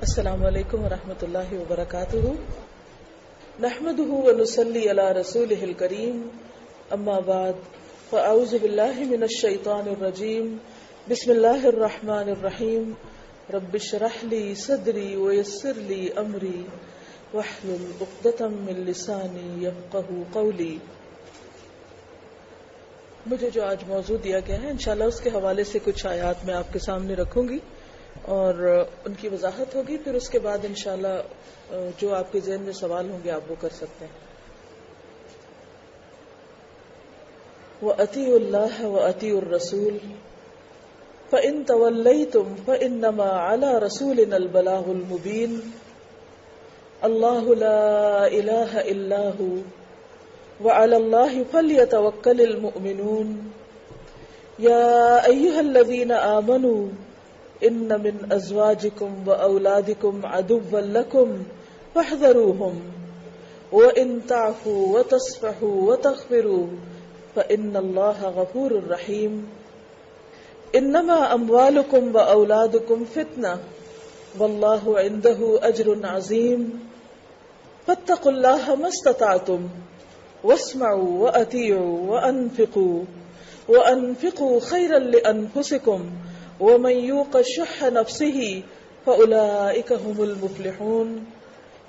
السلام علیکم ورحمۃ اللہ وبرکاتہ. نحمده ونصلي على رسوله الكريم. اما بعد فاعوذ باللہ من الشیطان الرجیم. بسم اللہ الرحمن الرحیم. رب اشرح لي صدری ويسر لي امری واحلل عقدۃ من لسانی یفقهوا قولی. مجھے جو آج موضوع دیا گیا ہے انشاءاللہ اس کے حوالے سے کچھ آیات میں آپ کے سامنے رکھوں گی اور ان کی وضاحت ہوگی. پھر اس کے بعد انشاءاللہ جو آپ کے ذہن میں سوال ہوں گے آپ وہ کر سکتے ہیں. وَأَطِيعُوا اللَّهَ وَأَطِيعُوا الرَّسُولَ فَإِن تَوَلَّيْتُمْ فَإِنَّمَا عَلَى رَسُولِنَا الْبَلَاغُ الْمُبِينُ. اللَّهُ لَا إِلَهَ إِلَّا هُوَ وَعَلَى اللَّهِ فَلْيَتَوَكَّلِ الْمُؤْمِنُونَ. يَا أَيُّهَا الَّذِينَ آمَنُوا ان من ازواجکم واولادکم عدوا لکم فاحذروہم وان تعفوا وتصفحوا وتغفروا فان اللہ غفور رحیم. انما اموالکم واولادکم فتنہ واللہ عنده اجر عظیم. فاتقوا اللہ ما استطعتم واسمعوا واطیعوا وانفقوا خیرا لانفسکم ومن يوق شح نفسه فأولئك هم المفلحون.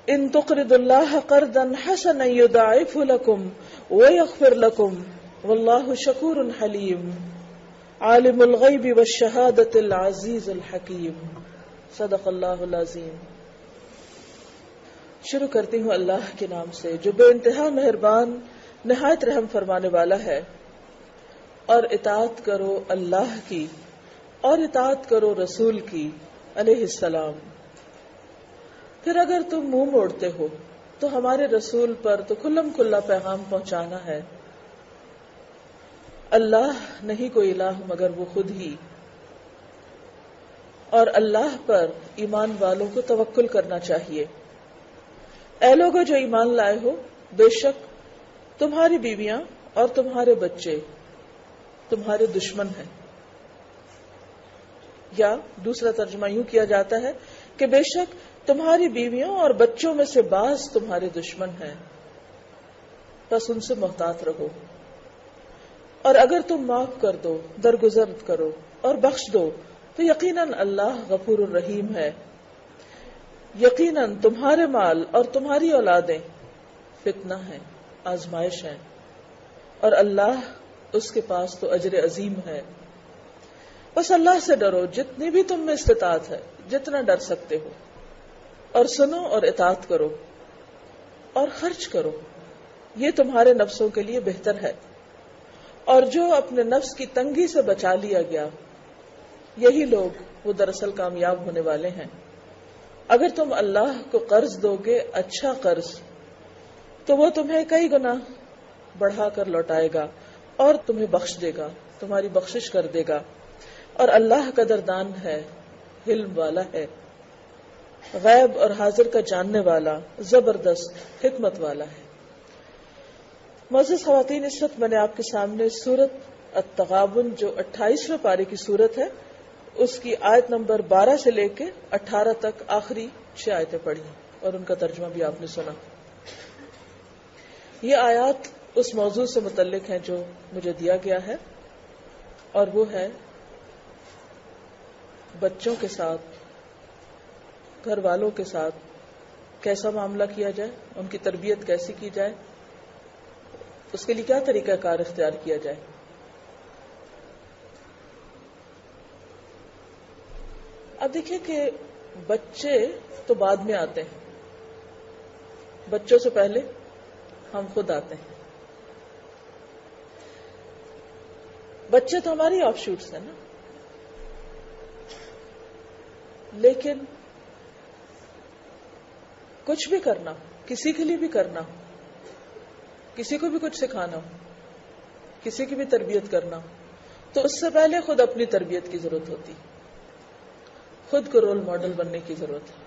إن تقرضوا الله قرضا حسنا يضاعفه لكم ويغفر لكم والله شكور حليم. عالم الغيب والشهادة العزيز الحكيم. صدق اللہ العظیم. شروع کرتی ہوں اللہ کے نام سے جو بے انتہا مہربان نہایت رحم فرمانے والا ہے. اور اطاعت کرو اللہ کی اور اطاعت کرو رسول کی علیہ السلام. پھر اگر تم منہ موڑتے ہو تو ہمارے رسول پر تو کھلم کھلا پیغام پہنچانا ہے. اللہ نہیں کوئی الہ مگر وہ خود ہی، اور اللہ پر ایمان والوں کو توکل کرنا چاہیے. اے لوگو جو ایمان لائے ہو، بے شک تمہاری بیویاں اور تمہارے بچے تمہارے دشمن ہیں. یا دوسرا ترجمہ یوں کیا جاتا ہے کہ بے شک تمہاری بیویوں اور بچوں میں سے بعض تمہارے دشمن ہیں، بس ان سے محتاط رہو. اور اگر تم معاف کر دو، درگزر کرو اور بخش دو تو یقیناً اللہ غفور الرحیم ہے. یقیناً تمہارے مال اور تمہاری اولادیں فتنہ ہیں، آزمائش ہیں، اور اللہ اس کے پاس تو اجر عظیم ہے. بس اللہ سے ڈرو جتنی بھی تم میں استطاعت ہے، جتنا ڈر سکتے ہو، اور سنو اور اطاعت کرو اور خرچ کرو، یہ تمہارے نفسوں کے لیے بہتر ہے. اور جو اپنے نفس کی تنگی سے بچا لیا گیا یہی لوگ وہ دراصل کامیاب ہونے والے ہیں. اگر تم اللہ کو قرض دو گے اچھا قرض تو وہ تمہیں کئی گنا بڑھا کر لوٹائے گا اور تمہیں بخش دے گا، تمہاری بخشش کر دے گا. اور اللہ قدردان ہے، علم والا ہے، غیب اور حاضر کا جاننے والا، زبردست حکمت والا ہے. معزز خواتین، اس وقت میں نے آپ کے سامنے سورۃ التغابن جو 28ویں پارے کی سورت ہے اس کی آیت نمبر 12 سے لے کے 18 تک آخری 6 آیتیں پڑھی اور ان کا ترجمہ بھی آپ نے سنا. یہ آیات اس موضوع سے متعلق ہیں جو مجھے دیا گیا ہے، اور وہ ہے بچوں کے ساتھ، گھر والوں کے ساتھ کیسا معاملہ کیا جائے، ان کی تربیت کیسی کی جائے، اس کے لیے کیا طریقہ کار اختیار کیا جائے. اب دیکھیں کہ بچے تو بعد میں آتے ہیں، بچوں سے پہلے ہم خود آتے ہیں. بچے تو ہماری آف شوٹس ہیں نا، لیکن کچھ بھی کرنا ہو، کسی کے لیے بھی کرنا ہو، کسی کو بھی کچھ سکھانا ہو، کسی کی بھی تربیت کرنا ہو، تو اس سے پہلے خود اپنی تربیت کی ضرورت ہوتی، خود کو رول ماڈل بننے کی ضرورت ہے.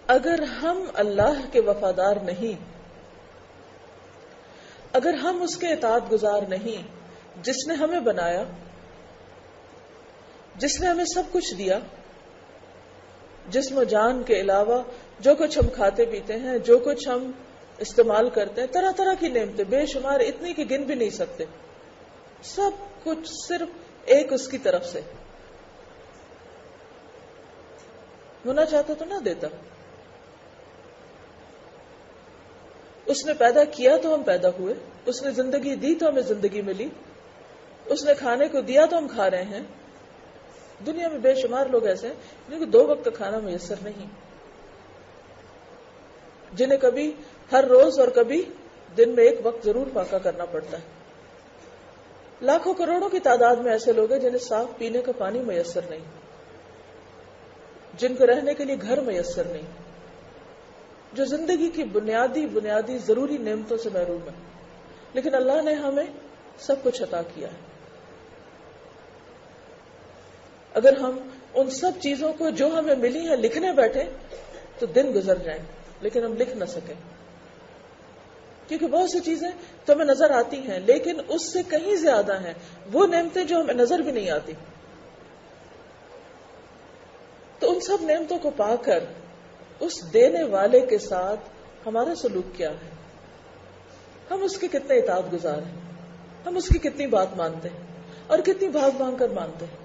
اگر ہم اللہ کے وفادار نہیں، اگر ہم اس کے اطاعت گزار نہیں جس نے ہمیں بنایا، جس نے ہمیں سب کچھ دیا، جسم و جان کے علاوہ جو کچھ ہم کھاتے پیتے ہیں، جو کچھ ہم استعمال کرتے ہیں، طرح طرح کی نعمتیں بے شمار، اتنی کہ گن بھی نہیں سکتے، سب کچھ صرف ایک اس کی طرف سے. ہونا چاہتا تو نہ دیتا. اس نے پیدا کیا تو ہم پیدا ہوئے، اس نے زندگی دی تو ہمیں زندگی ملی، اس نے کھانے کو دیا تو ہم کھا رہے ہیں. دنیا میں بے شمار لوگ ایسے ہیں جن کو 2 وقت کا کھانا میسر نہیں، جنہیں کبھی ہر روز اور کبھی دن میں 1 وقت ضرور فاقہ کرنا پڑتا ہے. لاکھوں کروڑوں کی تعداد میں ایسے لوگ ہیں جنہیں صاف پینے کا پانی میسر نہیں، جن کو رہنے کے لیے گھر میسر نہیں، جو زندگی کی بنیادی ضروری نعمتوں سے محروم ہے. لیکن اللہ نے ہمیں سب کچھ عطا کیا ہے. اگر ہم ان سب چیزوں کو جو ہمیں ملی ہیں لکھنے بیٹھے تو دن گزر جائیں، لیکن ہم لکھ نہ سکیں، کیونکہ بہت سی چیزیں تو ہمیں نظر آتی ہیں لیکن اس سے کہیں زیادہ ہیں وہ نعمتیں جو ہمیں نظر بھی نہیں آتی. تو ان سب نعمتوں کو پا کر اس دینے والے کے ساتھ ہمارا سلوک کیا ہے، ہم اس کے کتنے اطاعت گزار ہیں، ہم اس کی کتنی بات مانتے ہیں اور کتنی بھاگ بھاگ کر مانتے ہیں.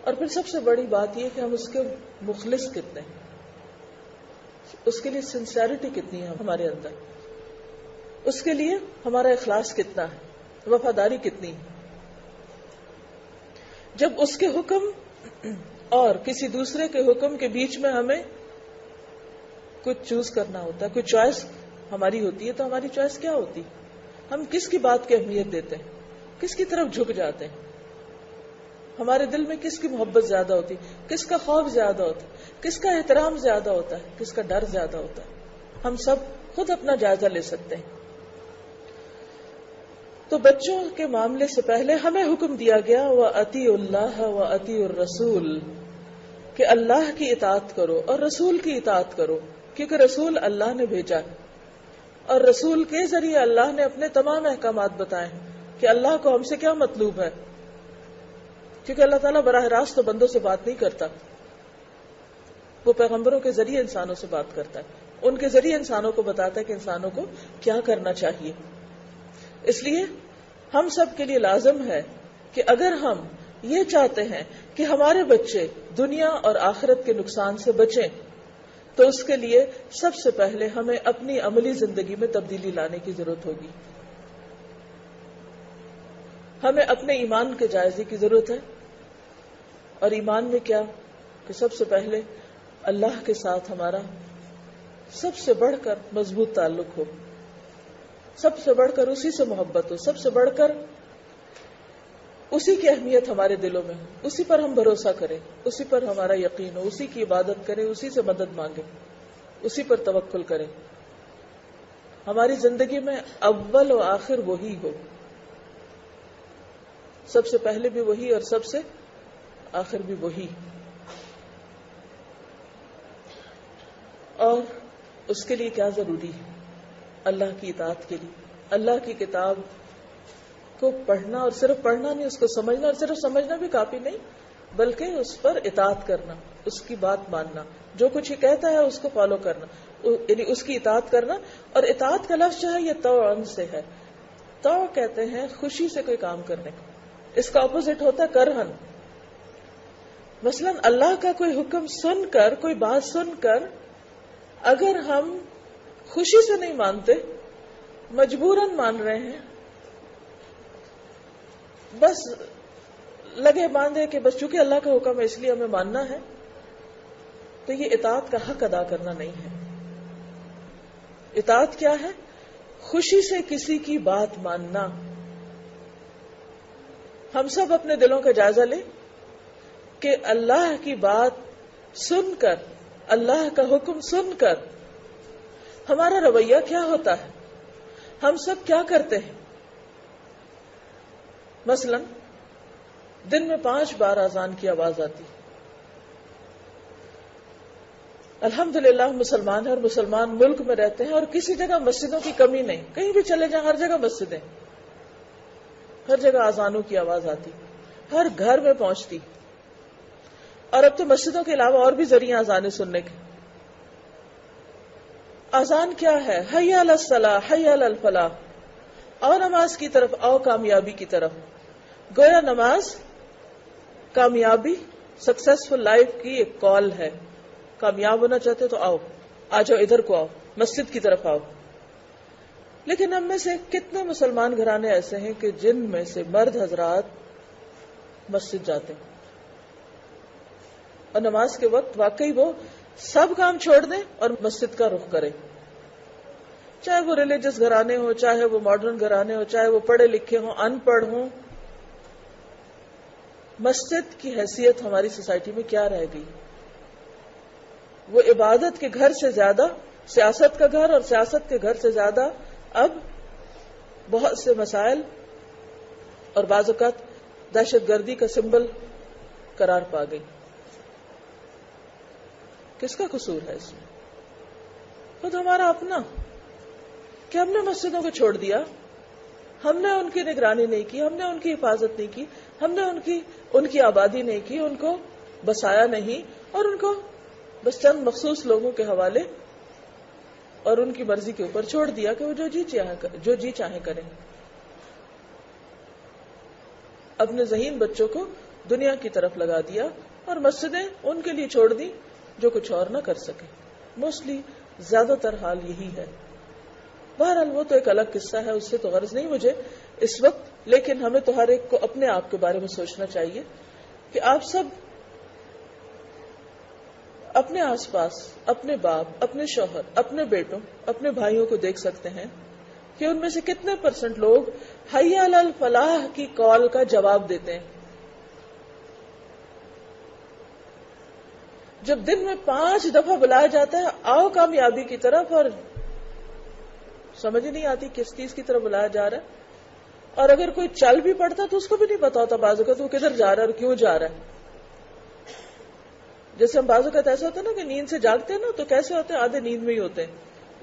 اور پھر سب سے بڑی بات یہ کہ ہم اس کے مخلص کتنے ہیں، اس کے لیے سنسیئرٹی کتنی ہے ہمارے اندر، اس کے لیے ہمارا اخلاص کتنا ہے، وفاداری کتنی ہے. جب اس کے حکم اور کسی دوسرے کے حکم کے بیچ میں ہمیں کچھ چوز کرنا ہوتا ہے، کوئی چوائس ہماری ہوتی ہے، تو ہماری چوائس کیا ہوتی؟ ہم کس کی بات کی اہمیت دیتے ہیں، کس کی طرف جھک جاتے ہیں، ہمارے دل میں کس کی محبت زیادہ ہوتی، کس کا خوف زیادہ ہوتا ہے، کس کا احترام زیادہ ہوتا ہے، کس کا ڈر زیادہ ہوتا ہے. ہم سب خود اپنا جائزہ لے سکتے ہیں. تو بچوں کے معاملے سے پہلے ہمیں حکم دیا گیا وَأَطِيعُوا اللَّهَ وَأَطِيعُوا الرَّسُولَ، کہ اللہ کی اطاعت کرو اور رسول کی اطاعت کرو، کیونکہ رسول اللہ نے بھیجا ہے اور رسول کے ذریعے اللہ نے اپنے تمام احکامات بتائے ہیں کہ اللہ کو ہم سے کیا مطلوب ہے. کیونکہ اللہ تعالیٰ براہ راست تو بندوں سے بات نہیں کرتا، وہ پیغمبروں کے ذریعے انسانوں سے بات کرتا ہے، ان کے ذریعے انسانوں کو بتاتا ہے کہ انسانوں کو کیا کرنا چاہیے. اس لیے ہم سب کے لیے لازم ہے کہ اگر ہم یہ چاہتے ہیں کہ ہمارے بچے دنیا اور آخرت کے نقصان سے بچیں تو اس کے لیے سب سے پہلے ہمیں اپنی عملی زندگی میں تبدیلی لانے کی ضرورت ہوگی. ہمیں اپنے ایمان کے جائزے کی ضرورت ہے. اور ایمان میں کیا کہ سب سے پہلے اللہ کے ساتھ ہمارا سب سے بڑھ کر مضبوط تعلق ہو، سب سے بڑھ کر اسی سے محبت ہو، سب سے بڑھ کر اسی کی اہمیت ہمارے دلوں میں ہو، اسی پر ہم بھروسہ کریں، اسی پر ہمارا یقین ہو، اسی کی عبادت کریں، اسی سے مدد مانگیں، اسی پر توکل کریں. ہماری زندگی میں اول و آخر وہی ہو، سب سے پہلے بھی وہی اور سب سے آخر بھی وہی. اور اس کے لیے کیا ضروری ہے؟ اللہ کی اطاعت کے لیے اللہ کی کتاب کو پڑھنا، اور صرف پڑھنا نہیں، اس کو سمجھنا، اور صرف سمجھنا بھی کافی نہیں بلکہ اس پر اطاعت کرنا، اس کی بات ماننا، جو کچھ یہ کہتا ہے اس کو فالو کرنا، یعنی اس کی اطاعت کرنا. اور اطاعت کا لفظ جو ہے یہ طوعاً سے ہے. طوع کہتے ہیں خوشی سے کوئی کام کرنے کو، اس کا اپوزٹ ہوتا ہے کرہن. مثلا اللہ کا کوئی حکم سن کر، کوئی بات سن کر اگر ہم خوشی سے نہیں مانتے، مجبوراً مان رہے ہیں، بس لگے باندھے کہ بس چونکہ اللہ کا حکم ہے اس لیے ہمیں ماننا ہے، تو یہ اطاعت کا حق ادا کرنا نہیں ہے. اطاعت کیا ہے؟ خوشی سے کسی کی بات ماننا. ہم سب اپنے دلوں کا جائزہ لیں کہ اللہ کی بات سن کر، اللہ کا حکم سن کر ہمارا رویہ کیا ہوتا ہے، ہم سب کیا کرتے ہیں. مثلا دن میں 5 بار اذان کی آواز آتی، الحمدللہ ہم مسلمان ہیں اور مسلمان ملک میں رہتے ہیں اور کسی جگہ مسجدوں کی کمی نہیں، کہیں بھی چلے جائیں ہر جگہ مسجدیں، ہر جگہ اذانوں کی آواز آتی، ہر گھر میں پہنچتی. اور اب تو مسجدوں کے علاوہ اور بھی ذریعے اذانیں سننے کے. اذان کیا ہے؟ حی علی الصلاح، حی علی الفلاح، آؤ نماز کی طرف، آؤ کامیابی کی طرف. گویا نماز کامیابی، سکسیسفل لائف کی ایک کال ہے. کامیاب ہونا چاہتے تو آؤ، آ جاؤ، ادھر کو آؤ، مسجد کی طرف آؤ. لیکن ہم میں سے کتنے مسلمان گھرانے ایسے ہیں کہ جن میں سے مرد حضرات مسجد جاتے ہیں اور نماز کے وقت واقعی وہ سب کام چھوڑ دیں اور مسجد کا رخ کریں، چاہے وہ ریلیجس گھرانے ہوں، چاہے وہ ماڈرن گھرانے ہوں، چاہے وہ پڑھے لکھے ہوں، ان پڑھ ہوں. مسجد کی حیثیت ہماری سوسائٹی میں کیا رہ گئی؟ وہ عبادت کے گھر سے زیادہ سیاست کا گھر، اور سیاست کے گھر سے زیادہ اب بہت سے مسائل اور بعض اوقات دہشت گردی کا سمبل قرار پا گئی. کس کا قصور ہے اس میں؟ خود ہمارا اپنا، کہ ہم نے مسجدوں کو چھوڑ دیا، ہم نے ان کی نگرانی نہیں کی، ہم نے ان کی حفاظت نہیں کی، ہم نے ان کی آبادی نہیں کی، ان کو بسایا نہیں، اور ان کو بس چند مخصوص لوگوں کے حوالے اور ان کی مرضی کے اوپر چھوڑ دیا کہ وہ جو جی چاہیں کریں. اپنے ذہین بچوں کو دنیا کی طرف لگا دیا اور مسجدیں ان کے لیے چھوڑ دی جو کچھ اور نہ کر سکے. موسٹلی زیادہ تر حال یہی ہے. بہرحال وہ تو ایک الگ قصہ ہے، اس سے تو غرض نہیں مجھے اس وقت، لیکن ہمیں تو ہر ایک کو اپنے آپ کے بارے میں سوچنا چاہیے کہ آپ سب اپنے آس پاس اپنے باپ، اپنے شوہر، اپنے بیٹوں، اپنے بھائیوں کو دیکھ سکتے ہیں کہ ان میں سے کتنے % لوگ حی علی الفلاح کی کال کا جواب دیتے ہیں. جب دن میں 5 دفعہ بلایا جاتا ہے آؤ کامیابی کی طرف، اور سمجھ ہی نہیں آتی کس چیز کی طرف بلایا جا رہا ہے. اور اگر کوئی چل بھی پڑتا تو اس کو بھی نہیں پتا ہوتا بعض اوقات وہ کدھر جا رہا ہے اور کیوں جا رہا ہے. جیسے ہم بعض اوقات ایسا ہوتا ہے نا کہ نیند سے جاگتے ہیں نا تو کیسے ہوتے ہیں؟ آدھے نیند میں ہی ہوتے ہیں.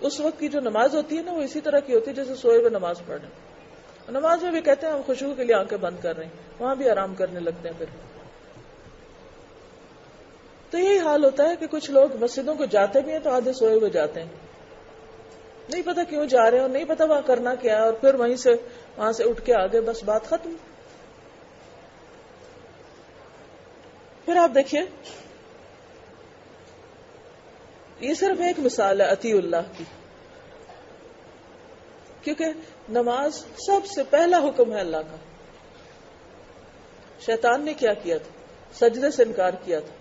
اس وقت کی جو نماز ہوتی ہے نا وہ اسی طرح کی ہوتی ہے جیسے سوئے ہوئے نماز پڑھ رہے ہیں. نماز میں بھی کہتے ہیں ہم خشوع کے لیے آنکھیں بند کر رہے ہیں، وہاں بھی آرام کرنے لگتے ہیں. پھر تو یہی حال ہوتا ہے کہ کچھ لوگ مسجدوں کو جاتے بھی ہیں تو آدھے سوئے ہوئے جاتے ہیں، نہیں پتا کیوں جا رہے ہیں اور نہیں پتا وہاں کرنا کیا ہے، اور پھر وہاں سے اٹھ کے آگے بس بات ختم. پھر آپ دیکھیے یہ صرف ایک مثال ہے اطیع اللہ کی، کیونکہ نماز سب سے پہلا حکم ہے اللہ کا. شیطان نے کیا کیا تھا؟ سجدے سے انکار کیا تھا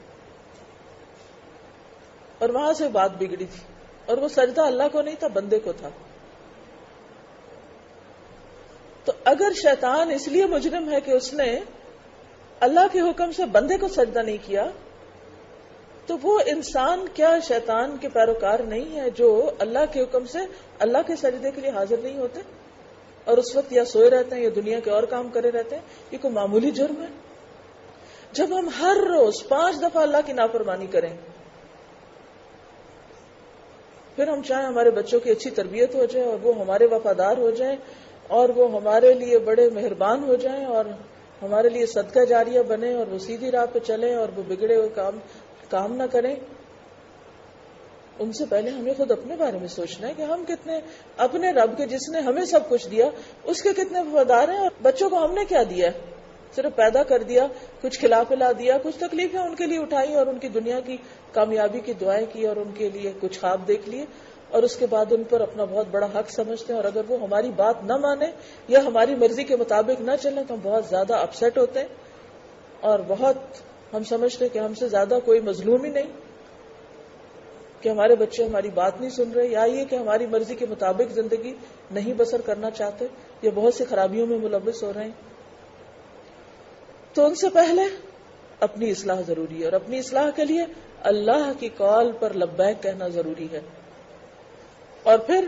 اور وہاں سے بات بگڑی تھی، اور وہ سجدہ اللہ کو نہیں تھا، بندے کو تھا. تو اگر شیطان اس لیے مجرم ہے کہ اس نے اللہ کے حکم سے بندے کو سجدہ نہیں کیا، تو وہ انسان کیا شیطان کے پیروکار نہیں ہے جو اللہ کے حکم سے اللہ کے سجدے کے لیے حاضر نہیں ہوتے اور اس وقت یا سوئے رہتے ہیں یا دنیا کے اور کام کرے رہتے ہیں؟ یہ کوئی معمولی جرم ہے؟ جب ہم ہر روز 5 دفعہ اللہ کی نافرمانی کریں، پھر ہم چاہیں ہمارے بچوں کی اچھی تربیت ہو جائے اور وہ ہمارے وفادار ہو جائیں اور وہ ہمارے لیے بڑے مہربان ہو جائیں اور ہمارے لیے صدقہ جاریہ بنے اور وہ سیدھی راہ پہ چلیں اور وہ بگڑے ہوئے کام نہ کریں، ان سے پہلے ہمیں خود اپنے بارے میں سوچنا ہے کہ ہم کتنے اپنے رب کے جس نے ہمیں سب کچھ دیا اس کے کتنے وفادار ہیں. اور بچوں کو ہم نے کیا دیا ہے؟ صرف پیدا کر دیا، کچھ کھلا پلا دیا، کچھ تکلیفیں ان کے لیے اٹھائی اور ان کی دنیا کی کامیابی کی دعائیں کی اور ان کے لیے کچھ خواب دیکھ لیے، اور اس کے بعد ان پر اپنا بہت بڑا حق سمجھتے ہیں. اور اگر وہ ہماری بات نہ مانے یا ہماری مرضی کے مطابق نہ چلیں تو ہم بہت زیادہ اپسیٹ ہوتے ہیں اور بہت ہم سمجھتے ہیں کہ ہم سے زیادہ کوئی مظلوم ہی نہیں کہ ہمارے بچے ہماری بات نہیں سن رہے، یا یہ کہ ہماری مرضی کے مطابق زندگی نہیں بسر کرنا چاہتے یا بہت سی خرابیوں میں ملوث ہو رہے ہیں. تو ان سے پہلے اپنی اصلاح ضروری ہے، اور اپنی اصلاح کے لیے اللہ کی کال پر لبیک کہنا ضروری ہے. اور پھر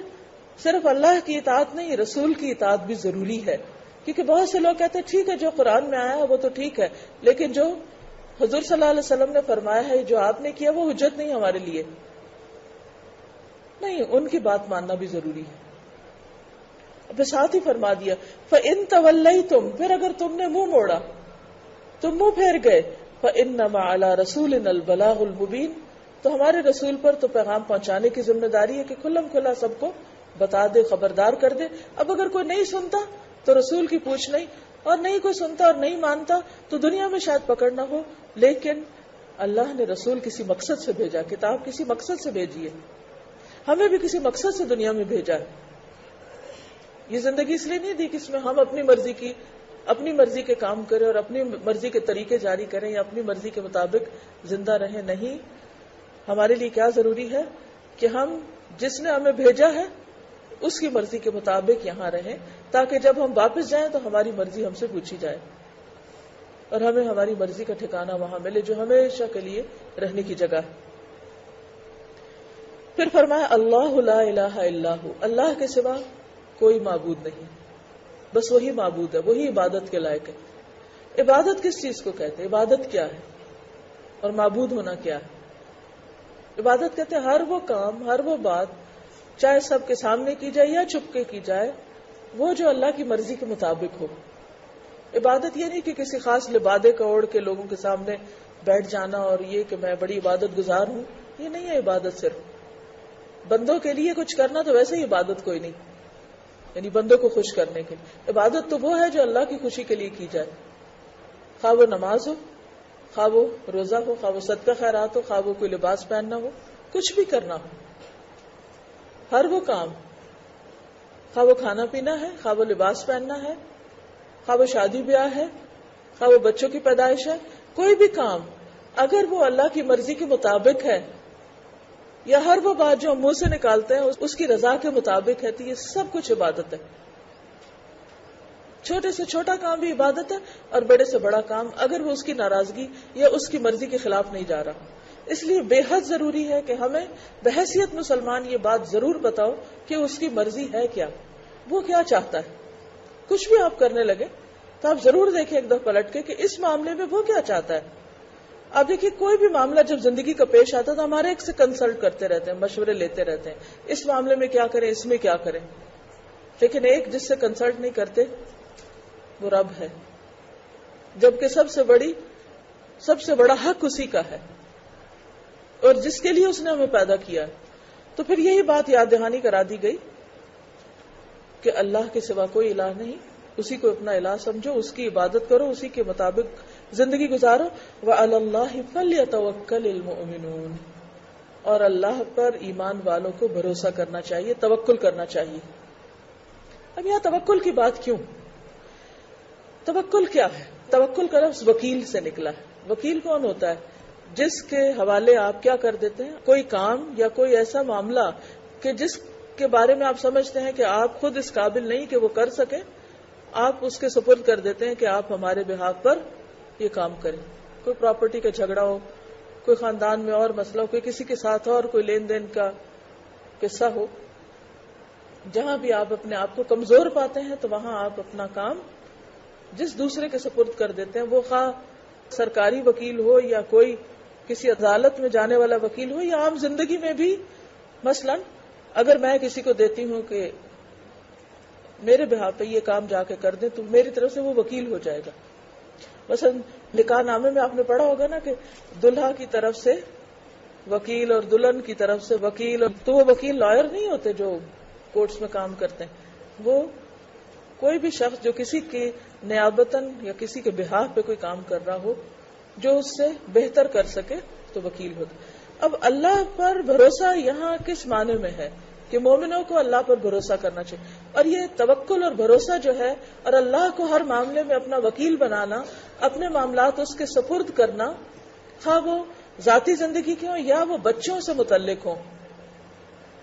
صرف اللہ کی اطاعت نہیں، رسول کی اطاعت بھی ضروری ہے، کیونکہ بہت سے لوگ کہتے ہیں ٹھیک ہے جو قرآن میں آیا ہے وہ تو ٹھیک ہے، لیکن جو حضور صلی اللہ علیہ وسلم نے فرمایا ہے، جو آپ نے کیا وہ حجت نہیں ہمارے لیے. نہیں، ان کی بات ماننا بھی ضروری ہے. اب ساتھ ہی فرما دیا فَإِن تَوَلَّيْتُمْ، پھر اگر تم نے منہ موڑا، تم منہ پھیر گئے، فإنما علی رسولنا البلاغ المبین، تو ہمارے رسول پر تو پیغام پہنچانے کی ذمہ داری ہے کہ کھلم کھلا سب کو بتا دے، خبردار کر دے. اب اگر کوئی نہیں سنتا تو رسول کی پوچھ نہیں، اور نہیں کوئی سنتا اور نہیں مانتا تو دنیا میں شاید پکڑ نہ ہو، لیکن اللہ نے رسول کسی مقصد سے بھیجا، کتاب کسی مقصد سے بھیجی ہے، ہمیں بھی کسی مقصد سے دنیا میں بھیجا ہے. یہ زندگی اس لیے نہیں دی کہ اس میں ہم اپنی مرضی کے کام کریں اور اپنی مرضی کے طریقے جاری کریں یا اپنی مرضی کے مطابق زندہ رہیں. نہیں، ہمارے لیے کیا ضروری ہے کہ ہم جس نے ہمیں بھیجا ہے اس کی مرضی کے مطابق یہاں رہیں، تاکہ جب ہم واپس جائیں تو ہماری مرضی ہم سے پوچھی جائے اور ہمیں ہماری مرضی کا ٹھکانہ وہاں ملے جو ہمیشہ کے لیے رہنے کی جگہ ہے. پھر فرمایا اللہ لا الہ الا ہو، اللہ کے سوا کوئی معبود نہیں، بس وہی معبود ہے، وہی عبادت کے لائق ہے. عبادت کس چیز کو کہتے ہیں؟ عبادت کیا ہے اور معبود ہونا کیا ہے؟ عبادت کہتے ہیں ہر وہ کام، ہر وہ بات، چاہے سب کے سامنے کی جائے یا چھپ کے کی جائے، وہ جو اللہ کی مرضی کے مطابق ہو. عبادت یہ نہیں کہ کسی خاص لبادے کا اوڑھ کے لوگوں کے سامنے بیٹھ جانا اور یہ کہ میں بڑی عبادت گزار ہوں، یہ نہیں ہے عبادت. صرف بندوں کے لیے کچھ کرنا تو ویسے ہی عبادت کوئی نہیں، یعنی بندوں کو خوش کرنے کے لیے. عبادت تو وہ ہے جو اللہ کی خوشی کے لیے کی جائے، خواہ وہ نماز ہو، خواہ وہ روزہ ہو، خواہ وہ صدقہ خیرات ہو، خواہ وہ کوئی لباس پہننا ہو، کچھ بھی کرنا ہو. ہر وہ کام، خواہ وہ کھانا پینا ہے، خواہ وہ لباس پہننا ہے، خواہ وہ شادی بیاہ ہے، خواہ وہ بچوں کی پیدائش ہے، کوئی بھی کام اگر وہ اللہ کی مرضی کے مطابق ہے، یا ہر وہ بات جو ہم منہ سے نکالتے ہیں اس کی رضا کے مطابق ہے، تو یہ سب کچھ عبادت ہے. چھوٹے سے چھوٹا کام بھی عبادت ہے اور بڑے سے بڑا کام اگر وہ اس کی ناراضگی یا اس کی مرضی کے خلاف نہیں جا رہا. اس لیے بے حد ضروری ہے کہ ہمیں بحیثیت مسلمان یہ بات ضرور بتاؤ کہ اس کی مرضی ہے کیا، وہ کیا چاہتا ہے. کچھ بھی آپ کرنے لگے تو آپ ضرور دیکھیں ایک دفعہ پلٹ کے کہ اس معاملے میں وہ کیا چاہتا ہے. آپ دیکھیے کوئی بھی معاملہ جب زندگی کا پیش آتا ہے تو ہمارے ایک سے کنسلٹ کرتے رہتے ہیں، مشورے لیتے رہتے ہیں، اس معاملے میں کیا کریں، اس میں کیا کریں. لیکن ایک جس سے کنسلٹ نہیں کرتے وہ رب ہے، جبکہ سب سے بڑا حق اسی کا ہے اور جس کے لیے اس نے ہمیں پیدا کیا ہے. تو پھر یہی بات یاد دہانی کرا دی گئی کہ اللہ کے سوا کوئی الہ نہیں، اسی کو اپنا الہ سمجھو، اس کی عبادت کرو، اسی کے مطابق زندگی گزارو. وَعَلَى اللَّهِ فَلْيَتَوَكَّلِ الْمُؤْمِنُونَ، اور اللہ پر ایمان والوں کو بھروسہ کرنا چاہیے، توکل کرنا چاہیے. اب یہاں توکل کی بات کیوں؟ توکل کیا ہے؟ توکل کا لفظ وکیل سے نکلا ہے. وکیل کون ہوتا ہے؟ جس کے حوالے آپ کیا کر دیتے ہیں، کوئی کام یا کوئی ایسا معاملہ کہ جس کے بارے میں آپ سمجھتے ہیں کہ آپ خود اس قابل نہیں کہ وہ کر سکیں، آپ اس کے سپرد کر دیتے ہیں کہ آپ ہمارے بہاف پر یہ کام کریں. کوئی پراپرٹی کا جھگڑا ہو، کوئی خاندان میں اور مسئلہ ہو، کوئی کسی کے ساتھ اور کوئی لین دین کا قصہ ہو، جہاں بھی آپ اپنے آپ کو کمزور پاتے ہیں تو وہاں آپ اپنا کام جس دوسرے کے سپرد کر دیتے ہیں، وہ خواہ سرکاری وکیل ہو یا کوئی کسی عدالت میں جانے والا وکیل ہو یا عام زندگی میں بھی. مثلا اگر میں کسی کو دیتی ہوں کہ میرے بہاف پہ یہ کام جا کے کر دیں تو میری طرف سے وہ وکیل ہو جائے گا. مثلا نکاح نامے میں آپ نے پڑھا ہوگا نا کہ دلہا کی طرف سے وکیل اور دلہن کی طرف سے وکیل، تو وہ وکیل لائر نہیں ہوتے جو کورٹس میں کام کرتے ہیں، وہ کوئی بھی شخص جو کسی کی نیابتاً یا کسی کے بہاف پہ کوئی کام کر رہا ہو جو اس سے بہتر کر سکے تو وکیل ہوتا. اب اللہ پر بھروسہ یہاں کس معنی میں ہے کہ مومنوں کو اللہ پر بھروسہ کرنا چاہیے. اور یہ توکل اور بھروسہ جو ہے اور اللہ کو ہر معاملے میں اپنا وکیل بنانا، اپنے معاملات اس کے سپرد کرنا، خواہ وہ ذاتی زندگی کے ہوں یا وہ بچوں سے متعلق ہوں،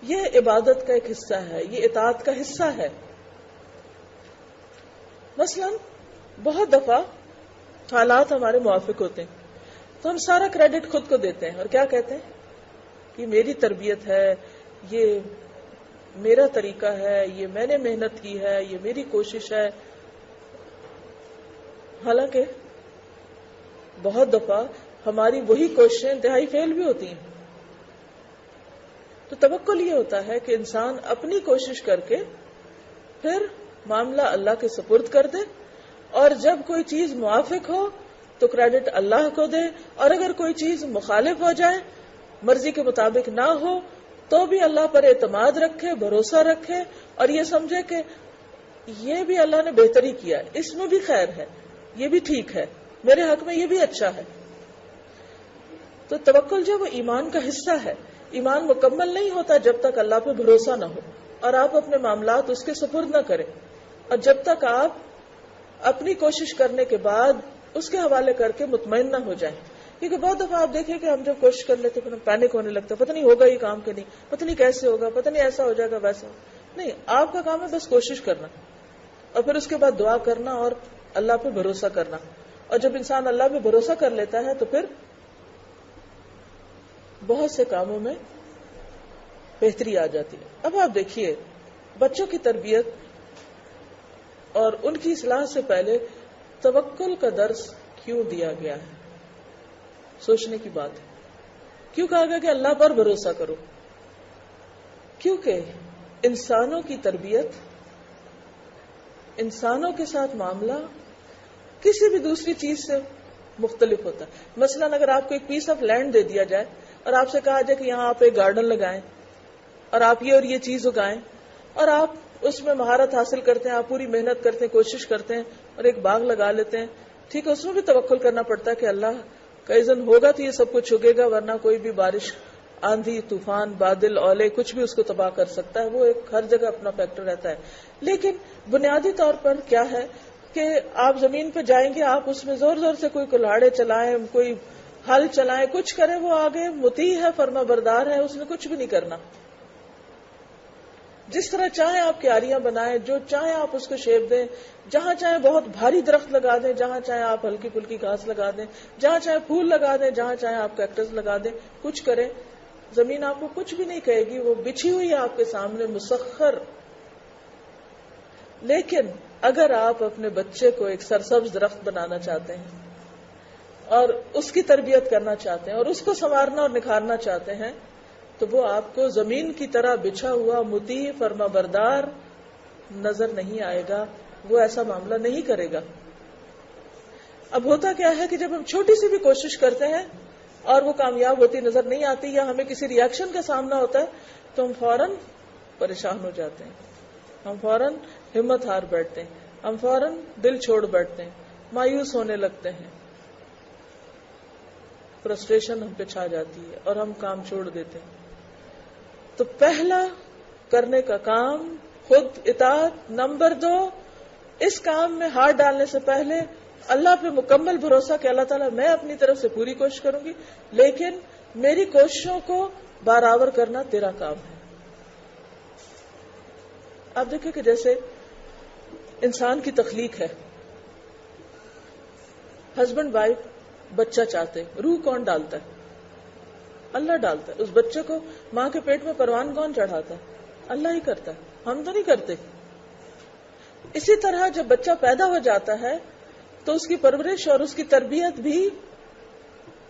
یہ عبادت کا ایک حصہ ہے، یہ اطاعت کا حصہ ہے. مثلا بہت دفعہ حالات ہمارے موافق ہوتے ہیں تو ہم سارا کریڈٹ خود کو دیتے ہیں اور کیا کہتے ہیں کہ میری تربیت ہے، یہ میرا طریقہ ہے، یہ میں نے محنت کی ہے، یہ میری کوشش ہے. حالانکہ بہت دفعہ ہماری وہی کوششیں انتہائی فیل بھی ہوتی ہیں. تو توکل یہ ہوتا ہے کہ انسان اپنی کوشش کر کے پھر معاملہ اللہ کے سپرد کر دے، اور جب کوئی چیز موافق ہو تو کریڈٹ اللہ کو دے، اور اگر کوئی چیز مخالف ہو جائے، مرضی کے مطابق نہ ہو، تو بھی اللہ پر اعتماد رکھے، بھروسہ رکھے، اور یہ سمجھے کہ یہ بھی اللہ نے بہتری کیا ہے، اس میں بھی خیر ہے، یہ بھی ٹھیک ہے، میرے حق میں یہ بھی اچھا ہے۔ تو توکل جو وہ ایمان کا حصہ ہے۔ ایمان مکمل نہیں ہوتا جب تک اللہ پہ بھروسہ نہ ہو اور آپ اپنے معاملات اس کے سپرد نہ کریں، اور جب تک آپ اپنی کوشش کرنے کے بعد اس کے حوالے کر کے مطمئن نہ ہو جائیں۔ کیونکہ بہت دفعہ آپ دیکھیں کہ ہم جب کوشش کر لیتے ہیں پینک ہونے لگتا ہے، پتہ نہیں ہوگا یہ کام کہ نہیں، پتہ نہیں کیسے ہوگا، پتہ نہیں ایسا ہو جائے گا ویسا نہیں۔ آپ کا کام ہے بس کوشش کرنا، اور پھر اس کے بعد دعا کرنا اور اللہ پہ بھروسہ کرنا۔ اور جب انسان اللہ پہ بھروسہ کر لیتا ہے تو پھر بہت سے کاموں میں بہتری آ جاتی ہے۔ اب آپ دیکھیے بچوں کی تربیت اور ان کی اصلاح سے پہلے توکل کا درس کیوں دیا گیا ہے؟ سوچنے کی بات ہے۔ کیوں کہا گیا کہ اللہ پر بھروسہ کرو؟ کیونکہ انسانوں کی تربیت، انسانوں کے ساتھ معاملہ کسی بھی دوسری چیز سے مختلف ہوتا ہے۔ مثلا اگر آپ کو ایک پیس آف لینڈ دے دیا جائے اور آپ سے کہا جائے کہ یہاں آپ ایک گارڈن لگائیں اور آپ یہ اور یہ چیز اگائیں، اور آپ اس میں مہارت حاصل کرتے ہیں، آپ پوری محنت کرتے ہیں، کوشش کرتے ہیں اور ایک باغ لگا لیتے ہیں، ٹھیک ہے، اس میں بھی توکل کرنا پڑتا ہے کہ اللہ کا اذن ہوگا تو یہ سب کچھ اگے گا، ورنہ کوئی بھی بارش، آندھی، طوفان، بادل، اولے کچھ بھی اس کو تباہ کر سکتا ہے۔ وہ ایک ہر جگہ اپنا فیکٹر رہتا ہے۔ لیکن بنیادی طور پر کیا ہے کہ آپ زمین پہ جائیں گے، آپ اس میں زور زور سے کوئی کلاڑے چلائیں، کوئی ہل چلائیں، کچھ کریں، وہ آگے مطیع ہے، فرما بردار ہے، اس نے کچھ بھی نہیں کرنا۔ جس طرح چاہیں آپ کیاریاں بنائیں، جو چاہیں آپ اس کو شیپ دیں، جہاں چاہیں بہت بھاری درخت لگا دیں، جہاں چاہیں آپ ہلکی پھلکی گھاس لگا دیں، جہاں چاہیں پھول لگا دیں، جہاں چاہیں آپ کیکٹس لگا دیں، کچھ کریں، زمین آپ کو کچھ بھی نہیں کہے گی، وہ بچھی ہوئی ہے آپ کے سامنے مسخر۔ لیکن اگر آپ اپنے بچے کو ایک سرسبز درخت بنانا چاہتے ہیں اور اس کی تربیت کرنا چاہتے ہیں اور اس کو سنوارنا اور نکھارنا چاہتے ہیں، تو وہ آپ کو زمین کی طرح بچھا ہوا مطیع فرما بردار نظر نہیں آئے گا، وہ ایسا معاملہ نہیں کرے گا۔ اب ہوتا کیا ہے کہ جب ہم چھوٹی سی بھی کوشش کرتے ہیں اور وہ کامیاب ہوتی نظر نہیں آتی، یا ہمیں کسی ری ایکشن کا سامنا ہوتا ہے، تو ہم فوراً پریشان ہو جاتے ہیں، ہم فوراً ہمت ہار بیٹھتے ہیں، ہم فوراً دل چھوڑ بیٹھتے ہیں، مایوس ہونے لگتے ہیں، فرسٹریشن ہم پہ چھا جاتی ہے اور ہم کام چھوڑ دیتے ہیں۔ تو پہلا کرنے کا کام خود اطاعت۔ نمبر 2، اس کام میں ہاتھ ڈالنے سے پہلے اللہ پہ مکمل بھروسہ کہ اللہ تعالیٰ میں اپنی طرف سے پوری کوشش کروں گی، لیکن میری کوششوں کو برابر کرنا تیرا کام ہے۔ آپ دیکھیں کہ جیسے انسان کی تخلیق ہے، ہسبینڈ وائف بچہ چاہتے، روح کون ڈالتا ہے؟ اللہ ڈالتا ہے۔ اس بچے کو ماں کے پیٹ میں پروان کون چڑھاتا ہے؟ اللہ ہی کرتا ہے، ہم تو نہیں کرتے۔ اسی طرح جب بچہ پیدا ہو جاتا ہے تو اس کی پرورش اور اس کی تربیت بھی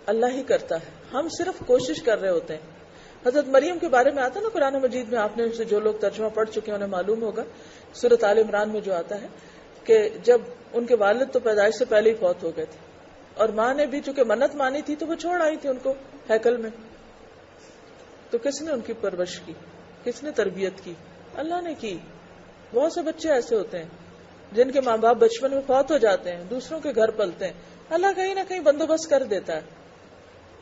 اللہ ہی کرتا ہے، ہم صرف کوشش کر رہے ہوتے ہیں۔ حضرت مریم کے بارے میں آتا نا قرآن مجید میں، آپ نے سے جو لوگ ترجمہ پڑھ چکے ہیں انہیں معلوم ہوگا، سورۃ آل عمران میں جو آتا ہے کہ جب ان کے والد تو پیدائش سے پہلے ہی فوت ہو گئے تھے، اور ماں نے بھی چونکہ منت مانی تھی تو وہ چھوڑ آئی تھی ان کو ہیکل میں، تو کس نے ان کی پرورش کی؟ کس نے تربیت کی؟ اللہ نے کی۔ بہت سے بچے ایسے ہوتے ہیں جن کے ماں باپ بچپن میں فوت ہو جاتے ہیں، دوسروں کے گھر پلتے ہیں، اللہ کہیں نہ کہیں بندوبست کر دیتا ہے۔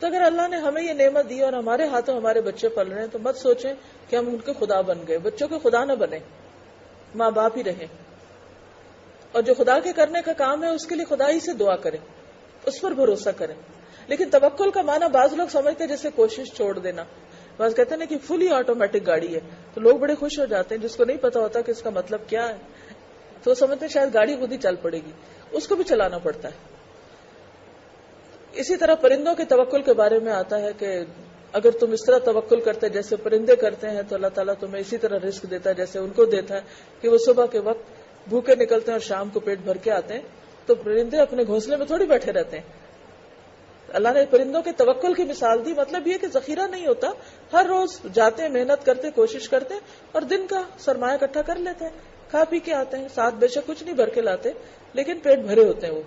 تو اگر اللہ نے ہمیں یہ نعمت دی اور ہمارے ہاتھوں ہمارے بچے پل رہے ہیں تو مت سوچیں کہ ہم ان کے خدا بن گئے۔ بچوں کے خدا نہ بنیں، ماں باپ ہی رہیں، اور جو خدا کے کرنے کا کام ہے اس کے لیے خدا ہی سے دعا کریں، اس پر بھروسہ کریں۔ لیکن توکل کا معنی بعض لوگ سمجھتے ہیں جیسے کوشش چھوڑ دینا۔ بعض کہتے ہیں نا کہ فلی آٹومیٹک گاڑی ہے، تو لوگ بڑے خوش ہو جاتے ہیں، جس کو نہیں پتا ہوتا کہ اس کا مطلب کیا ہے تو وہ سمجھتے ہیں شاید گاڑی خود ہی چل پڑے گی، اس کو بھی چلانا پڑتا ہے۔ اسی طرح پرندوں کے توکل کے بارے میں آتا ہے کہ اگر تم اس طرح توکل کرتے جیسے پرندے کرتے ہیں تو اللہ تعالیٰ تمہیں اسی طرح رزق دیتا ہے جیسے ان کو دیتا ہے کہ وہ صبح کے وقت بھوکے نکلتے ہیں اور شام کو پیٹ بھر کے آتے ہیں، تو پرندے اپنے گھونسلے میں تھوڑی بیٹھے رہتے ہیں۔ اللہ نے پرندوں کے توکل کی مثال دی، مطلب یہ کہ ذخیرہ نہیں ہوتا، ہر روز جاتے ہیں، محنت کرتے، کوشش کرتے اور دن کا سرمایہ اکٹھا کر لیتے ہیں، کھا پی کے آتے ہیں، ساتھ بے شک کچھ نہیں بھر کے لاتے لیکن پیٹ بھرے ہوتے ہیں وہ۔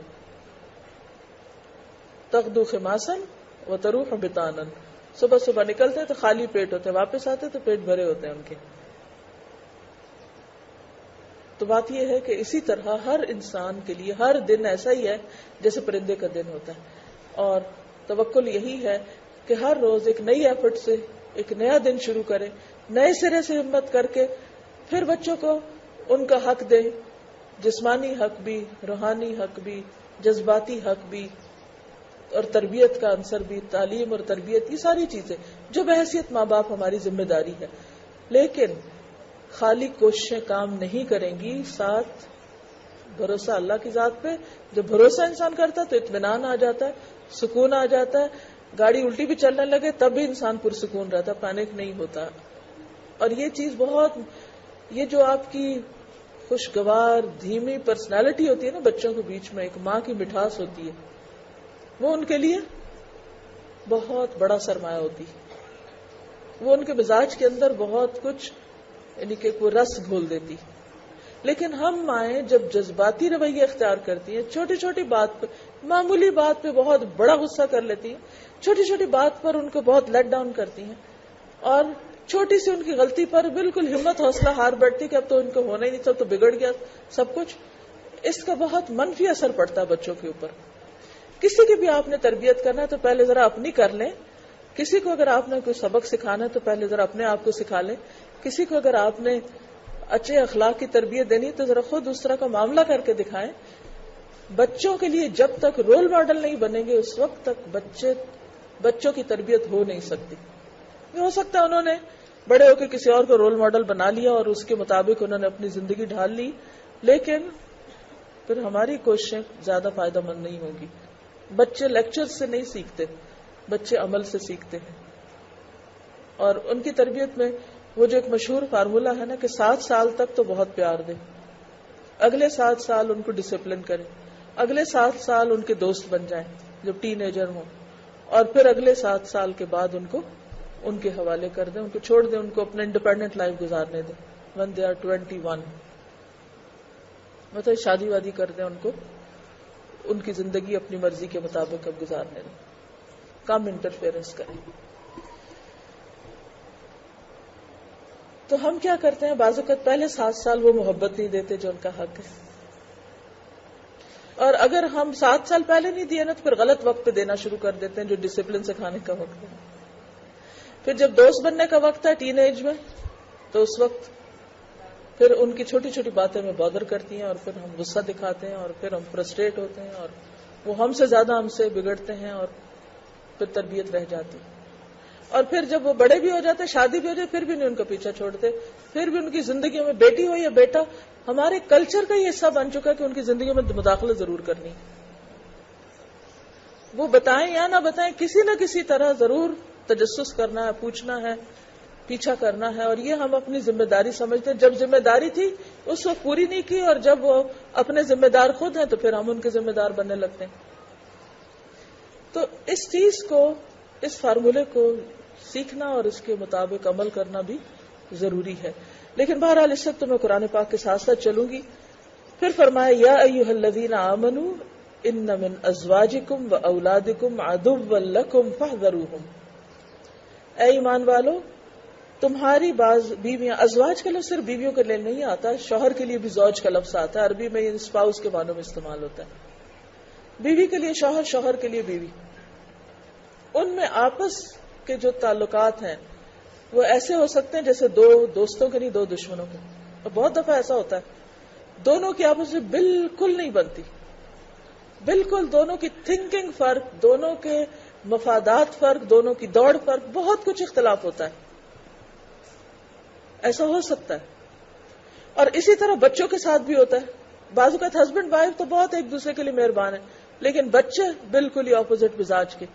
تغدو خماسن وتروح بطانا، صبح صبح نکلتے ہیں تو خالی پیٹ ہوتے ہیں، واپس آتے تو پیٹ بھرے ہوتے ہیں ان کے. تو بات یہ ہے کہ اسی طرح ہر انسان کے لیے ہر دن ایسا ہی ہے جیسے پرندے کا دن ہوتا ہے، اور توکل یہی ہے کہ ہر روز ایک نئی ایفرٹ سے ایک نیا دن شروع کرے، نئے سرے سے ہمت کر کے پھر بچوں کو ان کا حق دے، جسمانی حق بھی، روحانی حق بھی، جذباتی حق بھی، اور تربیت کا عنصر بھی، تعلیم اور تربیت، یہ ساری چیزیں جو بحیثیت ماں باپ ہماری ذمہ داری ہے. لیکن خالی کوششیں کام نہیں کریں گی، ساتھ بھروسہ اللہ کی ذات پہ. جب بھروسہ انسان کرتا ہے تو اطمینان آ جاتا ہے، سکون آ جاتا ہے. گاڑی الٹی بھی چلنے لگے تب بھی انسان پرسکون رہتا، پینک نہیں ہوتا. اور یہ چیز بہت، یہ جو آپ کی خوشگوار دھیمی پرسنالٹی ہوتی ہے نا بچوں کے بیچ میں، ایک ماں کی مٹھاس ہوتی ہے، وہ ان کے لیے بہت بڑا سرمایہ ہوتی ہے. وہ ان کے مزاج کے اندر بہت کچھ، یعنی کہ کوئی رس گھول دیتی. لیکن ہم مائیں جب جذباتی رویہ اختیار کرتی ہیں، چھوٹی چھوٹی بات پہ، معمولی بات پہ بہت بڑا غصہ کر لیتی ہیں، چھوٹی چھوٹی بات پر ان کو بہت لیٹ ڈاؤن کرتی ہیں، اور چھوٹی سی ان کی غلطی پر بالکل ہمت حوصلہ ہار بیٹھتی کہ اب تو ان کو ہونا ہی نہیں، سب تو بگڑ گیا سب کچھ. اس کا بہت منفی اثر پڑتا ہے بچوں کے اوپر. کسی کی بھی آپ نے تربیت کرنا ہے تو پہلے ذرا اپنی کر لیں. کسی کو اگر آپ نے کوئی سبق سکھانا ہے تو پہلے ذرا اپنے آپ کو سکھا لیں. کسی کو اگر آپ نے اچھے اخلاق کی تربیت دینی ہے تو ذرا خود اس طرح کا معاملہ کر کے دکھائیں. بچوں کے لیے جب تک رول ماڈل نہیں بنیں گے اس وقت تک بچوں کی تربیت ہو نہیں سکتی. ہو سکتا ہے انہوں نے بڑے ہو کے کسی اور کو رول ماڈل بنا لیا اور اس کے مطابق انہوں نے اپنی زندگی ڈھال لی، لیکن پھر ہماری کوششیں زیادہ فائدہ مند نہیں ہوگی. بچے لیکچر سے نہیں سیکھتے، بچے عمل سے سیکھتے ہیں. اور ان کی تربیت میں وہ جو ایک مشہور فارمولہ ہے نا کہ 7 سال تک تو بہت پیار دیں، اگلے 7 سال ان کو ڈسپلن کریں، اگلے 7 سال ان کے دوست بن جائیں جب ٹین ایجر ہوں، اور پھر اگلے 7 سال کے بعد ان کو ان کے حوالے کر دیں، ان کو چھوڑ دیں، ان کو اپنا انڈیپینڈنٹ لائف گزارنے دیں. when they are 21 مطلب شادی وادی کر دیں، ان کو ان کی زندگی اپنی مرضی کے مطابق اب گزارنے دیں، کم انٹرفیئرنس کریں. تو ہم کیا کرتے ہیں، بعض اوقات پہلے 7 سال وہ محبت نہیں دیتے جو ان کا حق ہے، اور اگر ہم 7 سال پہلے نہیں دیے نا تو پھر غلط وقت پہ دینا شروع کر دیتے ہیں جو ڈسپلن سکھانے کا وقت ہے. پھر جب دوست بننے کا وقت ہے ٹین ایج میں، تو اس وقت پھر ان کی چھوٹی چھوٹی باتیں میں بادر کرتی ہیں، اور پھر ہم غصہ دکھاتے ہیں، اور پھر ہم فرسٹریٹ ہوتے ہیں، اور وہ ہم سے زیادہ ہم سے بگڑتے ہیں، اور پھر تربیت رہ جاتی. اور پھر جب وہ بڑے بھی ہو جاتے، شادی بھی ہو جائے، پھر بھی نہیں ان کا پیچھا چھوڑتے، پھر بھی ان کی زندگیوں میں بیٹی ہو یا بیٹا، ہمارے کلچر کا یہ حصہ بن چکا کہ ان کی زندگیوں میں مداخلت ضرور کرنی. وہ بتائیں یا نہ بتائیں، کسی نہ کسی طرح ضرور تجسس کرنا ہے، پوچھنا ہے، پیچھا کرنا ہے. اور یہ ہم اپنی ذمہ داری سمجھتے ہیں. جب ذمہ داری تھی اس وقت پوری نہیں کی، اور جب وہ اپنے ذمہ دار خود ہیں تو پھر ہم ان کے ذمہ دار بننے لگتے ہیں. تو اس چیز کو، اس فارمولے کو سیکھنا اور اس کے مطابق عمل کرنا بھی ضروری ہے. لیکن بہرحال اس وقت تو میں قرآن پاک کے ساتھ ساتھ چلوں گی. پھر فرمایا یا ایھا الذین آمنوا ان من ازواجکم و اولادکم عدوا لکم فاحذروہم. اے ایمان والو، تمہاری بعض بیویاں، ازواج کا لفظ صرف بیویوں کے لیے نہیں آتا، شوہر کے لیے بھی زوج کا لفظ آتا ہے. عربی میں اسپاؤس کے معنوں میں استعمال ہوتا ہے. بیوی کے لیے شوہر، شوہر کے لیے بیوی. ان میں آپس کے جو تعلقات ہیں وہ ایسے ہو سکتے ہیں جیسے 2 دوستوں کے نہیں 2 دشمنوں کے. اور بہت دفعہ ایسا ہوتا ہے دونوں کی آپس میں بالکل نہیں بنتی، بالکل دونوں کی تھنکنگ فرق، دونوں کے مفادات فرق، دونوں کی دوڑ فرق، بہت کچھ اختلاف ہوتا ہے. ایسا ہو سکتا ہے. اور اسی طرح بچوں کے ساتھ بھی ہوتا ہے. بعض اوقات ہسبینڈ وائف تو بہت ایک دوسرے کے لیے مہربان ہیں، لیکن بچے بالکل ہی اپوزٹ مزاج کے.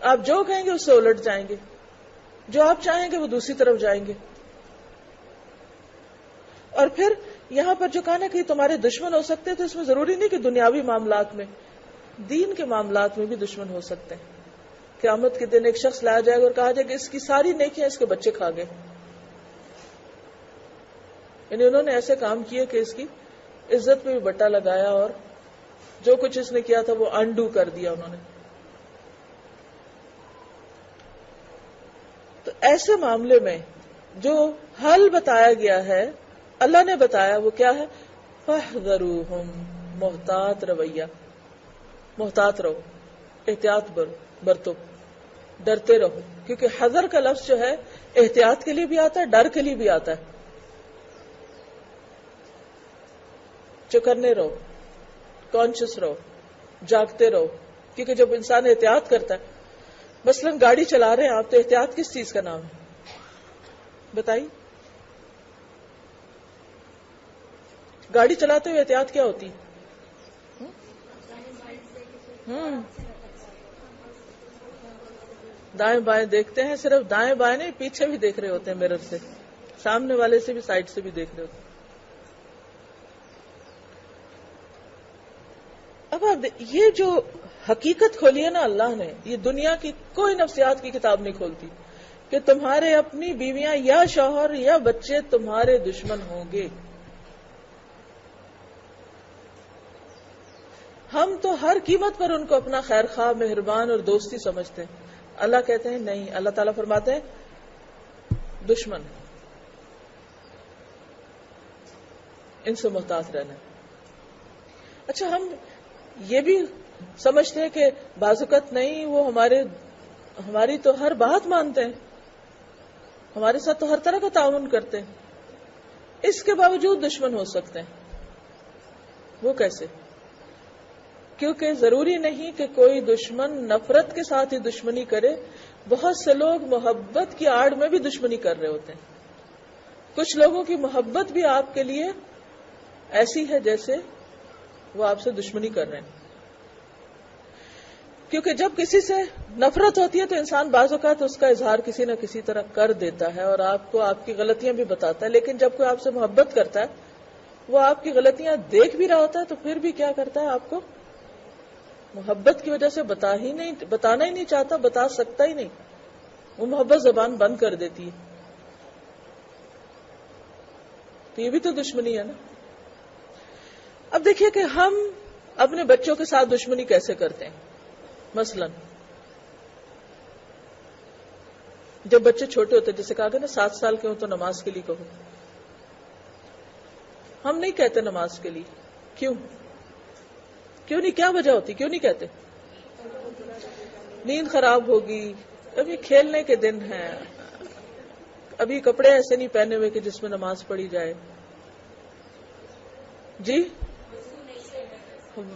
آپ جو کہیں گے اس سے الٹ جائیں گے، جو آپ چاہیں گے وہ دوسری طرف جائیں گے. اور پھر یہاں پر جو کہا نا کہ تمہارے دشمن ہو سکتے ہیں، تو اس میں ضروری نہیں کہ دنیاوی معاملات میں، دین کے معاملات میں بھی دشمن ہو سکتے ہیں. قیامت کے دن ایک شخص لایا جائے گا اور کہا جائے کہ اس کی ساری نیکیاں اس کے بچے کھا گئے، یعنی انہوں نے ایسے کام کیے کہ اس کی عزت پہ بھی بٹا لگایا اور جو کچھ اس نے کیا تھا وہ انڈو کر دیا انہوں نے. تو ایسے معاملے میں جو حل بتایا گیا ہے اللہ نے بتایا وہ کیا ہے؟ فاحذروہم، محتاط رویہ، محتاط رہو، احتیاط برتو، ڈرتے رہو. کیونکہ حذر کا لفظ جو ہے احتیاط کے لیے بھی آتا ہے، ڈر کے لیے بھی آتا ہے. چوکنے رہو، کانشیس رہو، جاگتے رہو. کیونکہ جب انسان احتیاط کرتا ہے، مثلا گاڑی چلا رہے ہیں آپ، تو احتیاط کس چیز کا نام ہے بتائیے؟ گاڑی چلاتے ہوئے احتیاط کیا ہوتی؟ دائیں بائیں دیکھتے ہیں، صرف دائیں بائیں نہیں، پیچھے بھی دیکھ رہے ہوتے ہیں مرر سے، سامنے والے سے بھی، سائڈ سے بھی دیکھ رہے ہوتے ہیں. اب آپ یہ جو حقیقت کھولی ہے نا اللہ نے، یہ دنیا کی کوئی نفسیات کی کتاب نہیں کھولتی کہ تمہارے اپنی بیویاں یا شوہر یا بچے تمہارے دشمن ہوں گے. ہم تو ہر قیمت پر ان کو اپنا خیر خواہ، مہربان اور دوستی سمجھتے ہیں. اللہ کہتے ہیں نہیں، اللہ تعالیٰ فرماتے ہیں دشمن، ان سے محتاط رہنا. اچھا، ہم یہ بھی سمجھتے ہیں کہ بعض اوقات نہیں، وہ ہماری تو ہر بات مانتے ہیں، ہمارے ساتھ تو ہر طرح کا تعاون کرتے ہیں، اس کے باوجود دشمن ہو سکتے ہیں. وہ کیسے؟ کیونکہ ضروری نہیں کہ کوئی دشمن نفرت کے ساتھ ہی دشمنی کرے. بہت سے لوگ محبت کی آڑ میں بھی دشمنی کر رہے ہوتے ہیں. کچھ لوگوں کی محبت بھی آپ کے لیے ایسی ہے جیسے وہ آپ سے دشمنی کر رہے ہیں. کیونکہ جب کسی سے نفرت ہوتی ہے تو انسان بعض اوقات اس کا اظہار کسی نہ کسی طرح کر دیتا ہے اور آپ کو آپ کی غلطیاں بھی بتاتا ہے. لیکن جب کوئی آپ سے محبت کرتا ہے، وہ آپ کی غلطیاں دیکھ بھی رہا ہوتا ہے، تو پھر بھی کیا کرتا ہے؟ آپ کو محبت کی وجہ سے بتانا ہی نہیں چاہتا، بتا سکتا ہی نہیں. وہ محبت زبان بند کر دیتی ہے. تو یہ بھی تو دشمنی ہے نا. اب دیکھیے کہ ہم اپنے بچوں کے ساتھ دشمنی کیسے کرتے ہیں. مثلا جب بچے چھوٹے ہوتے ہیں، جیسے کہا گیا نا 7 سال کے ہوں تو نماز کے لیے کہو. ہم نہیں کہتے نماز کے لیے. کیوں نہیں؟ کیا وجہ ہوتی؟ کیوں نہیں کہتے؟ نیند خراب ہوگی، ابھی کھیلنے کے دن ہیں، ابھی کپڑے ایسے نہیں پہنے ہوئے کہ جس میں نماز پڑھی جائے. جی،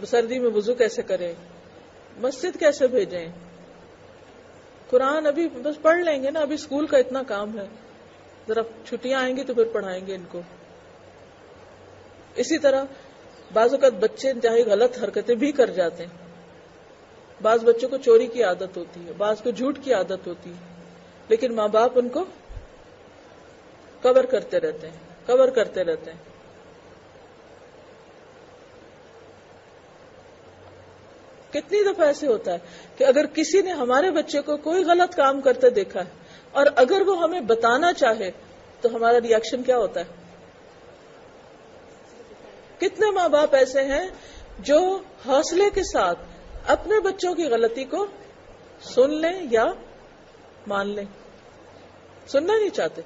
سردی میں وضو کیسے کریں، مسجد کیسے بھیجیں، قرآن ابھی بس پڑھ لیں گے نا، ابھی اسکول کا اتنا کام ہے، ذرا چھٹیاں آئیں گی تو پھر پڑھائیں گے ان کو. اسی طرح بعض اوقات بچے انتہائی غلط حرکتیں بھی کر جاتے ہیں. بعض بچوں کو چوری کی عادت ہوتی ہے، بعض کو جھوٹ کی عادت ہوتی ہے، لیکن ماں باپ ان کو کور کرتے رہتے ہیں. کتنی دفعہ ایسے ہوتا ہے کہ اگر کسی نے ہمارے بچے کو کوئی غلط کام کرتے دیکھا ہے اور اگر وہ ہمیں بتانا چاہے تو ہمارا ری ایکشن کیا ہوتا ہے؟ کتنے ماں باپ ایسے ہیں جو حوصلے کے ساتھ اپنے بچوں کی غلطی کو سن لیں یا مان لیں، سننا نہیں چاہتے.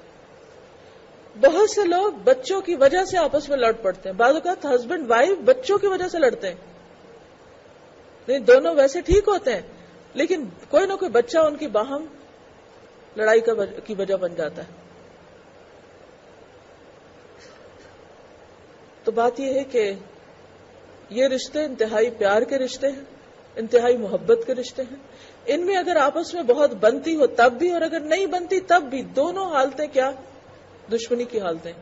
بہت سے لوگ بچوں کی وجہ سے آپس میں لڑ پڑتے ہیں. بعض اوقات ہسبینڈ وائف بچوں کی وجہ سے لڑتے ہیں. نہیں، دونوں ویسے ٹھیک ہوتے ہیں لیکن کوئی نہ کوئی بچہ ان کی باہم لڑائی کی وجہ بن جاتا ہے. تو بات یہ ہے کہ یہ رشتے انتہائی پیار کے رشتے ہیں، انتہائی محبت کے رشتے ہیں. ان میں اگر آپس میں بہت بنتی ہو تب بھی، اور اگر نہیں بنتی تب بھی، دونوں حالتیں کیا؟ دشمنی کی حالتیں.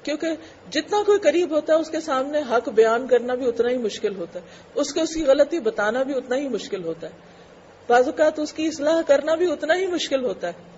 کیونکہ جتنا کوئی قریب ہوتا ہے اس کے سامنے حق بیان کرنا بھی اتنا ہی مشکل ہوتا ہے، اس کو اس کی غلطی بتانا بھی اتنا ہی مشکل ہوتا ہے، بعض اوقات اس کی اصلاح کرنا بھی اتنا ہی مشکل ہوتا ہے.